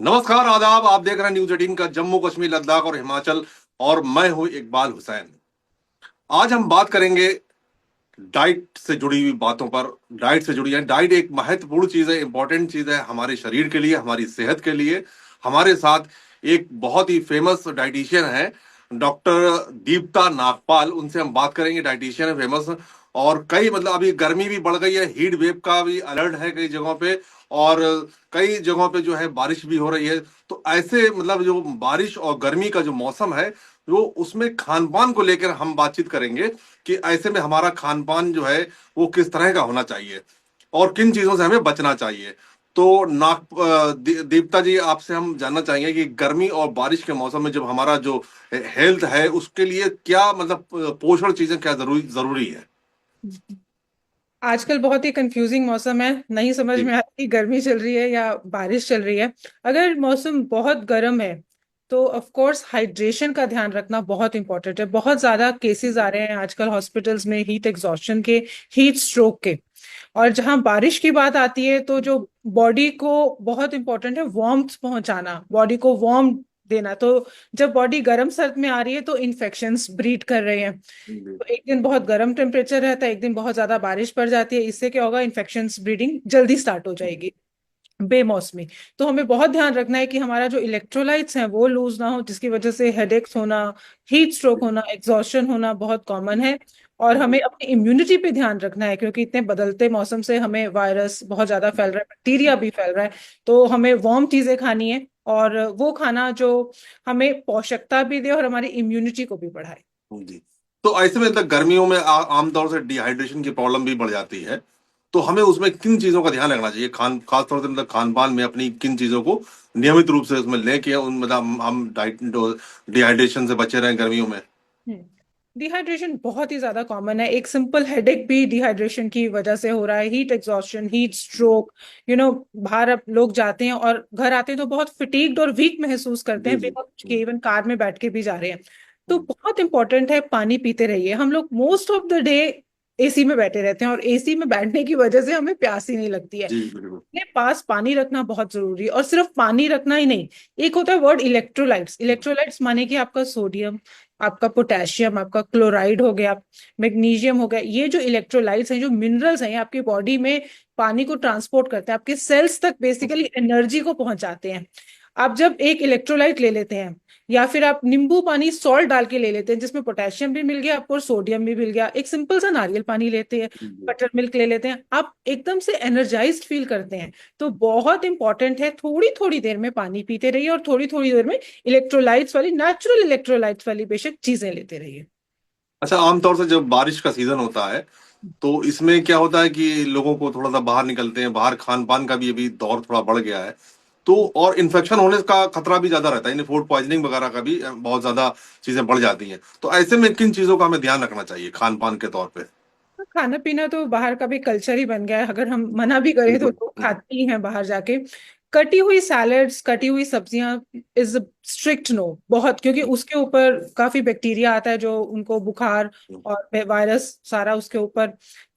नमस्कार, आदाब। आप देख रहे हैं न्यूज 18 का जम्मू कश्मीर, लद्दाख और हिमाचल। और मैं हूं इकबाल हुसैन। आज हम बात करेंगे डाइट से जुड़ी हुई बातों पर। डाइट से जुड़ी है। डाइट एक महत्वपूर्ण चीज है, इंपॉर्टेंट चीज है हमारे शरीर के लिए, हमारी सेहत के लिए। हमारे साथ एक बहुत ही फेमस डाइटिशियन है, डॉक्टर दीप्ता नागपाल। उनसे हम बात करेंगे। डाइटिशियन है फेमस। और कई अभी गर्मी भी बढ़ गई है, हीट वेव का भी अलर्ट है कई जगहों पे। और कई जगहों पे जो है बारिश भी हो रही है। तो ऐसे जो बारिश और गर्मी का जो मौसम है, वो उसमें खान पान को लेकर हम बातचीत करेंगे कि ऐसे में हमारा खान पान जो है वो किस तरह का होना चाहिए और किन चीजों से हमें बचना चाहिए। तो दीप्ता जी, आपसे हम जानना चाहेंगे कि गर्मी और बारिश के मौसम में जब हमारा जो हेल्थ है उसके लिए क्या पोषण चीजें क्या जरूरी जरूरी है। आजकल बहुत ही कंफ्यूजिंग मौसम है। नहीं समझ जी। में आता कि गर्मी चल रही है या बारिश चल रही है। अगर मौसम बहुत गर्म है तो ऑफ कोर्स हाइड्रेशन का ध्यान रखना बहुत इंपॉर्टेंट है। बहुत ज्यादा केसेस आ रहे हैं आजकल हॉस्पिटल्स में हीट एग्जॉस्शन के, हीट स्ट्रोक के। और जहां बारिश की बात आती है तो जो बॉडी को बहुत इंपॉर्टेंट है वार्मथ पहुंचाना, बॉडी को वार्म देना। तो जब बॉडी गर्म सर्द में आ रही है तो इन्फेक्शंस ब्रीड कर रहे हैं। जी। तो एक दिन बहुत गर्म टेम्परेचर रहता है, एक दिन बहुत ज्यादा बारिश पड़ जाती है। इससे क्या होगा, इन्फेक्शंस ब्रीडिंग जल्दी स्टार्ट हो जाएगी बेमौसमी। तो हमें बहुत ध्यान रखना है कि हमारा जो इलेक्ट्रोलाइट्स हैं वो लूज ना हो, जिसकी वजह से हेडेक्स होना, हीट स्ट्रोक होना, एग्जॉशन होना बहुत कॉमन है। और हमें अपनी इम्यूनिटी पे ध्यान रखना है क्योंकि इतने बदलते मौसम से हमें वायरस बहुत ज्यादा फैल रहा है, बैक्टीरिया भी फैल रहा है। तो हमें वार्म चीजें खानी है और वो खाना जो हमें पोषकता भी दे और हमारी इम्यूनिटी को भी बढ़ाए। जी। तो ऐसे में गर्मियों में आमतौर से डिहाइड्रेशन की प्रॉब्लम भी बढ़ जाती है। तो हमें उसमें किन चीजों का ध्यान रखना चाहिए, खास तौर से खान पान में अपनी किन चीजों को नियमित रूप से उसमें लेके उन हम डाइट डिहाइड्रेशन से बचे रहें गर्मियों में। डिहाइड्रेशन बहुत ही ज्यादा कॉमन है। एक सिंपल हेडेक भी डिहाइड्रेशन की वजह से हो रहा है, हीट एग्जॉस्शन, हीट स्ट्रोक। बाहर अब लोग जाते हैं और घर आते हैं तो बहुत फिटीग्ड और वीक महसूस करते जी हैं जी। बिना कुछ किए, इवन कार में बैठ के भी जा रहे हैं। तो बहुत इंपॉर्टेंट है, पानी पीते रहिए। हम लोग most of the day AC में बैठे रहते हैं और एसी में बैठने की वजह से हमें प्यास ही नहीं लगती है। जी बिल्कुल। अपने पास पानी रखना बहुत जरूरी है। और सिर्फ पानी रखना ही नहीं, एक होता है वर्ड इलेक्ट्रोलाइट्स। इलेक्ट्रोलाइट्स माने कि आपका सोडियम, आपका पोटेशियम, आपका क्लोराइड हो गया, मैग्नीशियम हो गया। ये जो इलेक्ट्रोलाइट्स हैं, जो मिनरल्स हैं, ये आपकी बॉडी में पानी को ट्रांसपोर्ट करते हैं, आपके सेल्स तक बेसिकली एनर्जी को पहुंचाते हैं। आप जब एक इलेक्ट्रोलाइट ले लेते हैं या फिर आप नींबू पानी सॉल्ट डाल के ले लेते हैं जिसमें पोटेशियम भी मिल गया आपको और सोडियम भी मिल गया, एक सिंपल सा नारियल पानी लेते हैं, बटर मिल्क ले लेते हैं, आप एकदम से एनर्जाइज्ड फील करते हैं। तो बहुत इंपॉर्टेंट है, थोड़ी थोड़ी देर में पानी पीते रहिए और थोड़ी थोड़ी देर में इलेक्ट्रोलाइट्स वाली, नेचुरल इलेक्ट्रोलाइट्स वाली बेशक चीजें लेते रहिए। अच्छा, आमतौर से जब बारिश का सीजन होता है तो इसमें क्या होता है कि लोगों को थोड़ा सा बाहर निकलते हैं, बाहर खान पान का भी अभी दौर थोड़ा बढ़ गया है। तो और इन्फेक्शन होने का खतरा भी ज्यादा रहता है, यानी फूड पॉइजनिंग वगैरह का भी बहुत ज्यादा चीजें बढ़ जाती हैं। तो ऐसे में किन चीजों का हमें ध्यान रखना चाहिए खान पान के तौर पे। खाना पीना तो बाहर का भी कल्चर ही बन गया है, अगर हम मना भी करें तो बिल्कुल। लोग खाते ही हैं बाहर जाके। कटी हुई सैलड्स, कटी हुई सब्जियां इज स्ट्रिक्ट नो बहुत, क्योंकि उसके ऊपर काफी बैक्टीरिया आता है जो उनको बुखार और वायरस सारा उसके ऊपर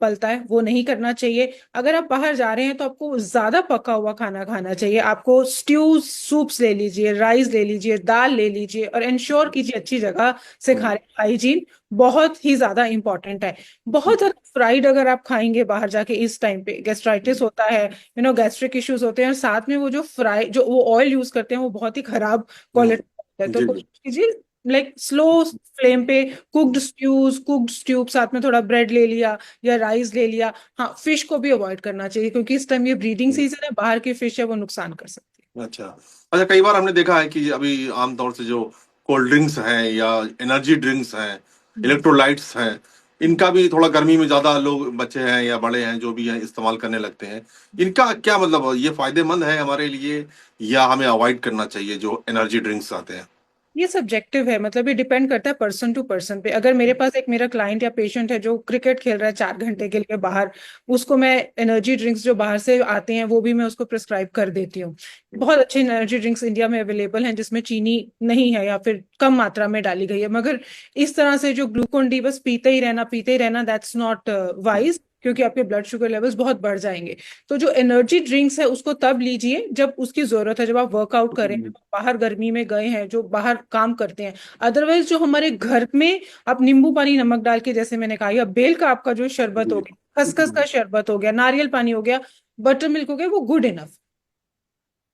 पलता है, वो नहीं करना चाहिए। अगर आप बाहर जा रहे हैं तो आपको ज्यादा पका हुआ खाना खाना चाहिए। आपको स्ट्यू सूप्स ले लीजिए, राइस ले लीजिए, दाल ले लीजिए और इंश्योर कीजिए अच्छी जगह से खा रहे। हाइजीन बहुत ही ज्यादा इंपॉर्टेंट है। बहुत ज्यादा फ्राइड अगर आप खाएंगे बाहर जाके इस टाइम पे, गैस्ट्राइटिस होता है, गैस्ट्रिक इश्यूज होते हैं। और साथ में वो जो फ्राई, जो वो ऑयल यूज करते हैं वो बहुत ही खराब क्वालिटी का है। तो जी जी। कोशिश कीजिए लाइक स्लो फ्लेम पे कुक्ड स्ट्यूज, कुक्ड स्ट्यूब, साथ में थोड़ा ब्रेड ले लिया या राइस ले लिया। हाँ, फिश को भी अवॉइड करना चाहिए क्योंकि इस टाइम ये ब्रीडिंग सीजन है, बाहर की फिश है वो नुकसान कर सकती अच्छा। अच्छा, कई बार हमने देखा है कि अभी आमतौर से जो कोल्ड ड्रिंक्स हैं या एनर्जी ड्रिंक्स हैं, है। इलेक्ट्रोलाइट्स हैं, इनका भी थोड़ा गर्मी में ज्यादा लोग, बच्चे हैं या बड़े हैं जो भी हैं, इस्तेमाल करने लगते हैं। इनका क्या ये फायदेमंद है हमारे लिए या हमें अवॉइड करना चाहिए जो एनर्जी ड्रिंक्स आते हैं। ये सब्जेक्टिव है, मतलब ये डिपेंड करता है पर्सन टू पर्सन पे। अगर मेरे पास एक मेरा क्लाइंट या पेशेंट है जो क्रिकेट खेल रहा है 4 घंटे के लिए बाहर, उसको मैं एनर्जी ड्रिंक्स जो बाहर से आते हैं वो भी मैं उसको प्रिस्क्राइब कर देती हूँ। बहुत अच्छे एनर्जी ड्रिंक्स इंडिया में अवेलेबल हैं जिसमें चीनी नहीं है या फिर कम मात्रा में डाली गई है। मगर इस तरह से जो ग्लूकोन डी बस पीते ही रहना, पीते ही रहना, दैट्स नॉट वाइज। क्योंकि आपके ब्लड शुगर लेवल्स बहुत बढ़ जाएंगे। तो जो एनर्जी ड्रिंक्स है उसको तब लीजिए जब उसकी जरूरत है, जब आप वर्कआउट करें, बाहर गर्मी में गए हैं, जो बाहर काम करते हैं। अदरवाइज जो हमारे घर में आप नींबू पानी नमक डाल के, जैसे मैंने कहा, या बेल का आपका जो शरबत हो गया, खसखस का शरबत हो गया, नारियल पानी हो गया, बटर मिल्क हो गया, वो गुड इनफ।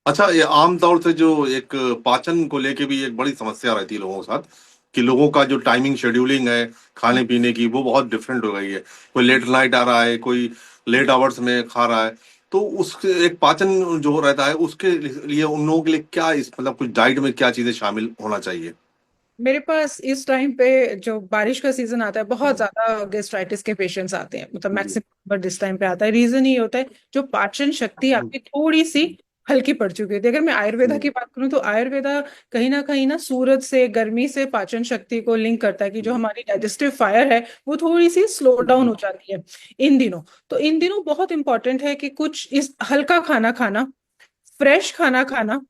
अच्छा, ये आमतौर से जो एक पाचन को लेके भी एक बड़ी समस्या रहती है लोगों के साथ, कि लोगों का जो टाइमिंग शेड्यूलिंग है खाने पीने की वो बहुत डिफरेंट हो गई है। कोई लेट नाइट आ रहा है, कोई लेट आवर्स में खा रहा है। तो उसके एक पाचन जो रहता है उसके लिए उन लोगों के लिए क्या, इस मतलब कुछ डाइट में क्या चीजें शामिल होना चाहिए? मेरे पास इस टाइम पे जो बारिश का सीजन आता है, बहुत ज्यादा गेस्ट्राइटिस के पेशेंट्स आते हैं, मतलब जी। मैक्सिमम बट इस टाइम पे आता है। रीजन ये होता है जो पाचन शक्ति आपकी थोड़ी सी हल्की पड़ चुकी होती है। अगर मैं आयुर्वेदा की बात करूं तो आयुर्वेदा कहीं ना सूरज से, गर्मी से पाचन शक्ति को लिंक करता है कि जो हमारी डाइजेस्टिव फायर है वो थोड़ी सी स्लो डाउन हो जाती है इन दिनों। तो इन दिनों बहुत इंपॉर्टेंट है कि कुछ इस हल्का खाना खाना, फ्रेश खाना खाना।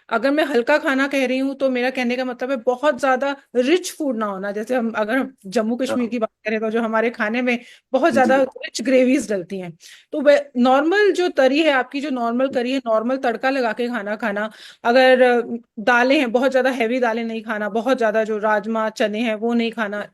अगर मैं हल्का खाना कह रही हूँ तो मेरा कहने का मतलब है बहुत ज्यादा रिच फूड ना होना। जैसे हम अगर हम जम्मू कश्मीर की बात करें तो जो हमारे खाने में बहुत ज्यादा जी। रिच ग्रेवीज डलती हैं। तो वे नॉर्मल जो तरी है आपकी, जो नॉर्मल करी है, नॉर्मल तड़का लगा के खाना खाना। अगर दालें हैं, बहुत ज्यादा हैवी दालें नहीं खाना, बहुत ज्यादा जो राजमा चने हैं वो नहीं खाना।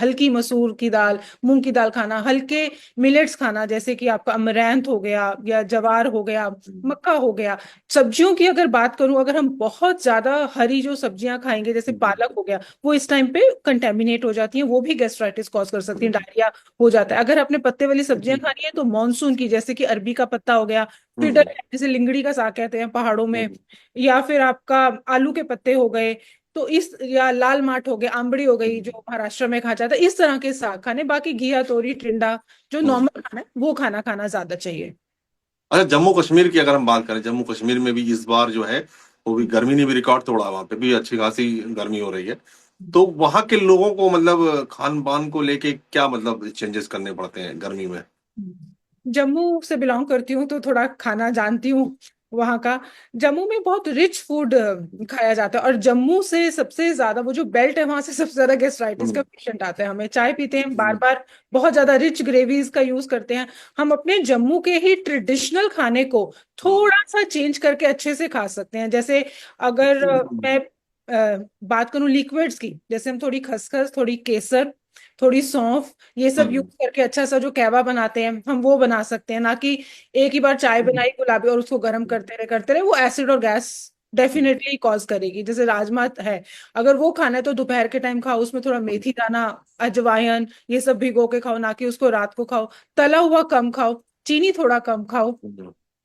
हल्की मसूर की दाल, मूंग की दाल खाना, हल्के मिलेट्स खाना, जैसे कि आपका अमरैंथ हो गया या जवार हो गया, मक्का हो गया। सब्जियों की अगर बात करूं, अगर हम बहुत ज्यादा हरी जो सब्जियां खाएंगे, जैसे पालक हो गया, वो इस टाइम पे कंटेमिनेट हो जाती हैं, वो भी गैस्ट्राइटिस कॉज कर सकती है, डायरिया हो जाता है। अगर आपने पत्ते वाली सब्जियां खानी है तो मानसून की, जैसे कि अरबी का पत्ता हो गया, टिडर है, जिसे लिंगड़ी का साग कहते हैं पहाड़ों में, या फिर आपका आलू के पत्ते हो गए, तो इस, या लाल माठ हो गया, आंबड़ी हो गई जो महाराष्ट्र में खाया जाता है, इस तरह के साग खाने। बाकी घिया, तोरी, टिंडा, जो नॉर्मल खाना है वो खाना खाना ज्यादा चाहिए। अच्छा, जम्मू कश्मीर की अगर हम बात करें, जम्मू कश्मीर में भी इस बार जो है वो भी गर्मी ने भी रिकॉर्ड तोड़ा, वहां पे भी अच्छी खासी गर्मी हो रही है। तो वहां के लोगों को मतलब खान पान को लेके क्या मतलब चेंजेस करने पड़ते हैं गर्मी में? जम्मू से बिलोंग करती हूँ तो थोड़ा खाना जानती हूँ वहाँ का। जम्मू में बहुत रिच फूड खाया जाता है, और जम्मू से सबसे ज्यादा, वो जो बेल्ट है वहां से सबसे ज्यादा गैस्ट्राइटिस का हम्म। पेशेंट आता है। हमें चाय पीते हैं बार बार, बहुत ज्यादा रिच ग्रेवीज का यूज करते हैं। हम अपने जम्मू के ही ट्रेडिशनल खाने को थोड़ा सा चेंज करके अच्छे से खा सकते हैं। जैसे अगर मैं बात करूं लिक्विड्स की, जैसे हम थोड़ी खसखस, थोड़ी केसर, थोड़ी सौंफ, ये सब यूज हम्म। करके अच्छा सा जो कहवा बनाते हैं हम वो बना सकते हैं। ना कि एक ही बार चाय बनाई गुलाबी और उसको गर्म करते रहे, वो एसिड और गैस डेफिनेटली कॉज करेगी। जैसे राजमा है, अगर वो खाना है तो दोपहर के टाइम खाओ, उसमें थोड़ा मेथी दाना, अजवाइन, ये सब भिगो के खाओ, ना कि उसको रात को खाओ। तला हुआ कम खाओ, चीनी थोड़ा कम खाओ।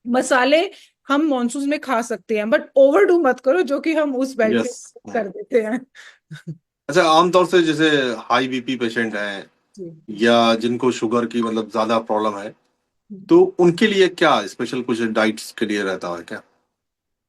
मसाले हम मॉनसून में खा सकते हैं बट ओवरडू मत करो, जो कि हम उस बेल्ट में यस। कर देते हैं। अच्छा, आमतौर से जैसे हाई बीपी पेशेंट हैं जी। या जिनको शुगर की मतलब ज्यादा प्रॉब्लम है, तो उनके लिए क्या स्पेशल कुछ डाइट्स के लिए रहता है क्या?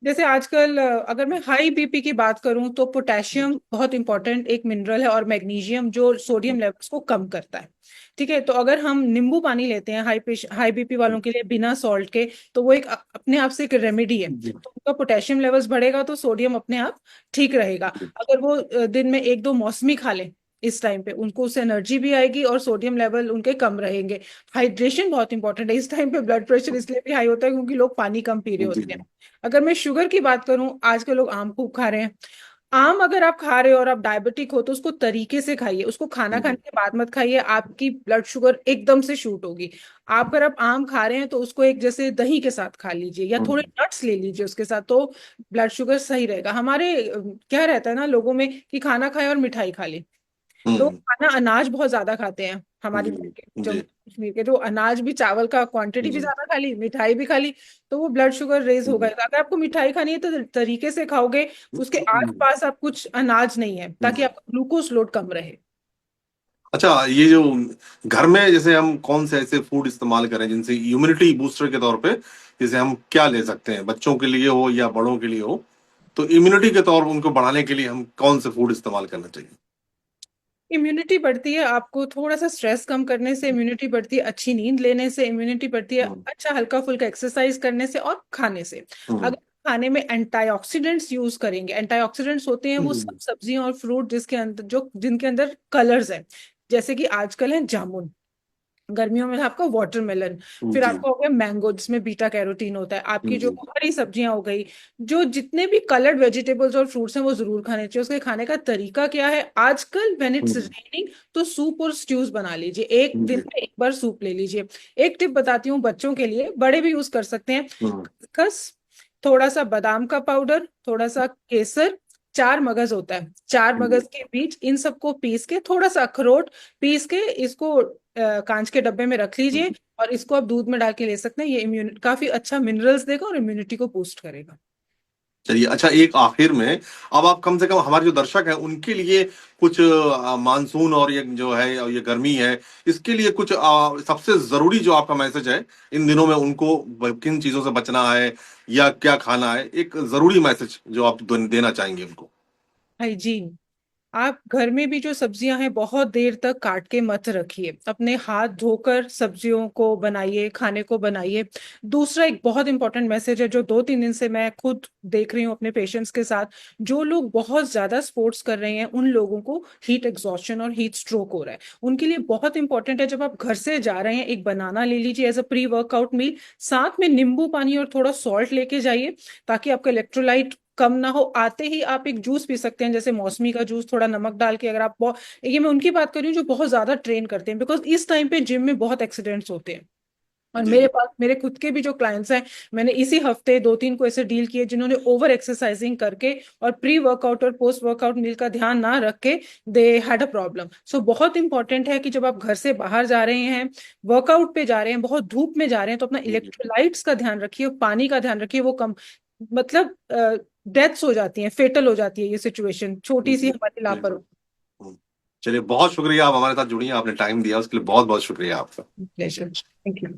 जैसे आजकल अगर मैं हाई बीपी की बात करूं तो पोटेशियम बहुत इंपॉर्टेंट एक मिनरल है, और मैग्नीशियम जो सोडियम लेवल्स को कम करता है। ठीक है, तो अगर हम नींबू पानी लेते हैं हाई बीपी वालों के लिए बिना सॉल्ट के, तो वो एक अपने आप से एक रेमेडी है। जी। तो उनका पोटेशियम लेवल्स बढ़ेगा तो सोडियम अपने आप ठीक रहेगा। अगर वो दिन में एक दो मौसमी खा लें इस टाइम पे, उनको उससे एनर्जी भी आएगी और सोडियम लेवल उनके कम रहेंगे। हाइड्रेशन बहुत इंपॉर्टेंट है इस टाइम पे। ब्लड प्रेशर इसलिए भी हाई होता है क्योंकि लोग पानी कम पी रहे जी। होते हैं। अगर मैं शुगर की बात करूं, आजकल लोग आम खूब खा रहे हैं। आम अगर आप खा रहे हो और आप डायबिटिक हो तो उसको तरीके से खाइए, उसको खाना खाने के बाद मत खाइए, आपकी ब्लड शुगर एकदम से शूट होगी। आप अगर आप आम खा रहे हैं तो उसको एक जैसे दही के साथ खा लीजिए, या थोड़े नट्स ले लीजिए उसके साथ, तो ब्लड शुगर सही रहेगा। हमारे क्या रहता है ना लोगों में कि खाना खाए और मिठाई खा ले। लोग हम्म। खाना अनाज बहुत ज्यादा खाते हैं हमारी जी। तरफ के, जी। जम्मू कश्मीर के, जो अनाज भी, चावल का क्वांटिटी भी जी। ज्यादा खा ली, मिठाई भी खा ली, तो वो ब्लड शुगर रेज हो गएगा। अगर आपको मिठाई खानी है तो तरीके से खाओगे, उसके आसपास आप कुछ अनाज नहीं है, ताकि आपका ग्लूकोज लोड कम रहे। अच्छा, ये जो घर में जैसे हम कौन से ऐसे फूड इस्तेमाल करें जिनसे इम्यूनिटी बूस्टर के तौर पे, जैसे हम क्या ले सकते हैं, बच्चों के लिए हो या बड़ों के लिए हो, तो इम्यूनिटी के तौर पर उनको बढ़ाने के लिए हम कौन से फूड इस्तेमाल करना चाहिए? इम्यूनिटी बढ़ती है, आपको थोड़ा सा स्ट्रेस कम करने से इम्यूनिटी बढ़ती है, अच्छी नींद लेने से इम्यूनिटी बढ़ती है, हम्म। अच्छा हल्का फुल्का एक्सरसाइज करने से, और खाने से। हम्म। अगर खाने में एंटीऑक्सीडेंट्स यूज करेंगे, एंटीऑक्सीडेंट्स होते हैं वो सब सब्जियां और फ्रूट जिसके अंदर, जो जिनके अंदर कलर्स हैं, जैसे कि आजकल है जामुन, गर्मियों में आपका वाटरमेलन, फिर जी। आपका हो गया मैंगो जिसमें बीटा कैरोटीन होता है, आपकी जो जी। हरी सब्जियां हो गई, जो जितने भी कलर्ड वेजिटेबल्स और फ्रूट्स हैं वो जरूर खाने चाहिए। उसके खाने का तरीका क्या है, आजकल व्हेन इट्स हम्म। रेनिंग तो सूप और स्ट्यूज बना लीजिए, एक दिन जी। में एक बार सूप ले लीजिए। एक टिप बताती हूँ बच्चों के लिए, बड़े भी यूज कर सकते हैं। हम्म। खसखस, थोड़ा सा बादाम का पाउडर, थोड़ा सा केसर, चार मगज होता है, चार जी। मगज के बीज, इन सबको पीस के, थोड़ा सा अखरोट पीस के, इसको कांच के डब्बे में रख लीजिए और इसको आप दूध में डाल के ले सकते हैं। ये इम्यूनिटी काफी अच्छा मिनरल्स देगा और इम्यूनिटी को बूस्ट करेगा। चलिए, अच्छा, एक आखिर में, अब आप कम से कम हमारे जो दर्शक हैं उनके लिए कुछ मानसून और ये जो है ये गर्मी है, इसके लिए कुछ सबसे जरूरी जो आपका मैसेज है इन दिनों में, उनको किन चीजों से बचना है या क्या खाना है, एक जरूरी मैसेज जो आप देना चाहेंगे उनको। हाइजीन, आप घर में भी जो सब्जियां हैं बहुत देर तक काट के मत रखिए, अपने हाथ धोकर सब्जियों को बनाइए, खाने को बनाइए। दूसरा एक बहुत इंपॉर्टेंट मैसेज है जो 2-3 दिन से मैं खुद देख रही हूँ अपने पेशेंट्स के साथ, जो लोग बहुत ज्यादा स्पोर्ट्स कर रहे हैं उन लोगों को हीट एग्जॉस्शन और हीट स्ट्रोक हो रहा है। उनके लिए बहुत इंपॉर्टेंट है, जब आप घर से जा रहे हैं एक बनाना ले लीजिए as a pre workout meal, साथ में नींबू पानी और थोड़ा सॉल्ट लेके जाइए, ताकि आपका इलेक्ट्रोलाइट कम ना हो। आते ही आप एक जूस पी सकते हैं, जैसे मौसमी का जूस, थोड़ा नमक डाल के। अगर आप बहुत, ये मैं उनकी बात कर रही हूँ जो बहुत ज्यादा ट्रेन करते हैं, बिकॉज इस टाइम पे जिम में बहुत एक्सीडेंट्स होते हैं। और जी। मेरे पास मेरे खुद के भी जो क्लाइंट्स हैं, मैंने इसी हफ्ते 2-3 को ऐसे डील किए जिन्होंने ओवर एक्सरसाइजिंग करके और प्री वर्कआउट और पोस्ट वर्कआउट मील का ध्यान ना रख के दे हैड अ प्रॉब्लम। सो बहुत इंपॉर्टेंट है कि जब आप घर से बाहर जा रहे हैं, वर्कआउट पे जा रहे हैं, बहुत धूप में जा रहे हैं, तो अपना इलेक्ट्रोलाइट्स का ध्यान रखिए, पानी का ध्यान रखिए। वो कम, मतलब डेथ्स हो जाती हैं, फेटल हो जाती है ये सिचुएशन, छोटी सी जी। हमारी जी। लापरवाही। चलिए, बहुत शुक्रिया, आप हमारे साथ जुड़ी हैं, आपने टाइम दिया, उसके लिए बहुत बहुत शुक्रिया आपका। Pleasure, thank you.